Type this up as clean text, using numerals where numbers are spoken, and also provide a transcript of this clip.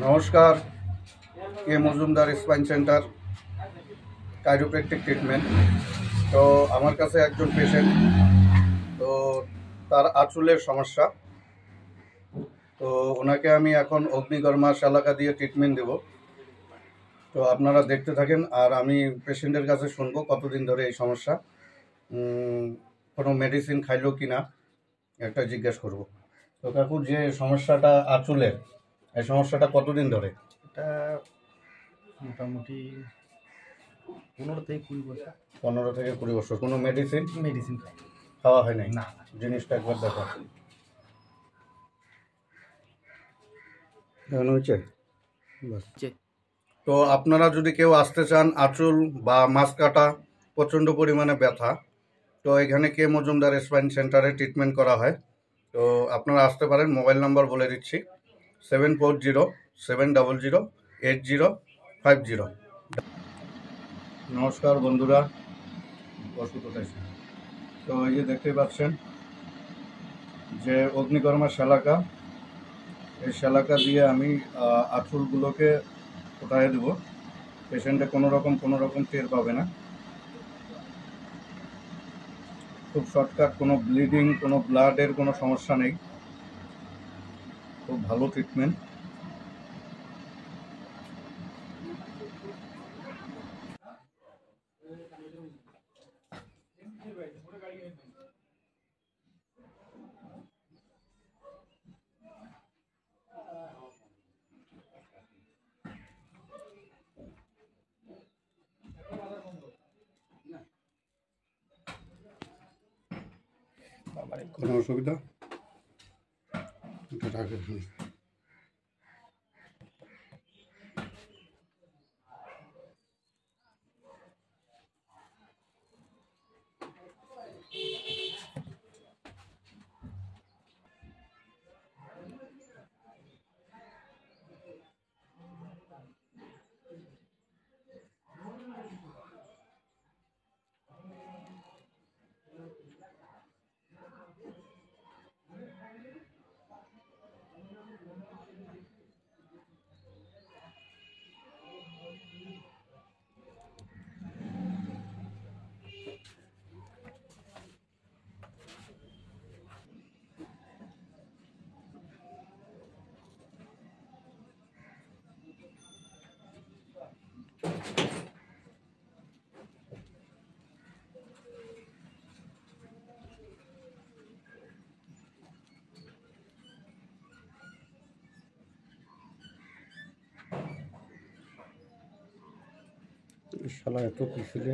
নমস্কার, K Majumdar spine centre chiropractic treatment. তো আমার কাছে একজন পেশেন্ট, তো তার আঁচলের সমস্যা। তো ওনাকে আমি এখন অগ্নিকর্মা শালাকা দিয়ে ট্রিটমেন্ট দেব। তো আপনারা দেখতে থাকেন আর আমি পেশেন্টের কাছে শুনবো কতদিন ধরে এই সমস্যা, কোনো মেডিসিন খাইলো কি না একটা জিজ্ঞেস করব। তো কাকু, যে সমস্যাটা আঁচলের, এই সমস্যাটা কতদিন ধরে? এটা মোটামুটি 15 থেকে 20 বছর। 15 থেকে 20 বছর। কোনো মেডিসিন মেডিসিন খাওয়া হয় নাই? না। জিনিসটা একবার দেখো, দেখানো হয়েছে? বাস। তো আপনারা যদি কেউ আসতে চান, আঁচল বা মাছ কাটা প্রচণ্ড পরিমাণে ব্যথা, তো এখানে কে মজুমদার স্পাইন সেন্টারে ট্রিটমেন্ট করা হয়। তো আপনারা আসতে পারেন। মোবাইল নাম্বার বলে দিচ্ছি, 7407008050। নমস্কার বন্ধুরা, ওষুধ উঠেছে। তো এই যে দেখতে পাচ্ছেন যে অগ্নিকর্মা শালাকা, এই শালাকা দিয়ে আমি আঁচলগুলোকে উঠায় দেবো। পেশেন্টে কোনো রকম টের পাবে না। খুব শর্টকাট, কোনো ব্লিডিং, কোনো ব্লাডের কোনো সমস্যা নেই। খুব ভালো ট্রিটমেন্ট। কোনো অসুবিধা? এটা রাখে। শালা এত পিছলে।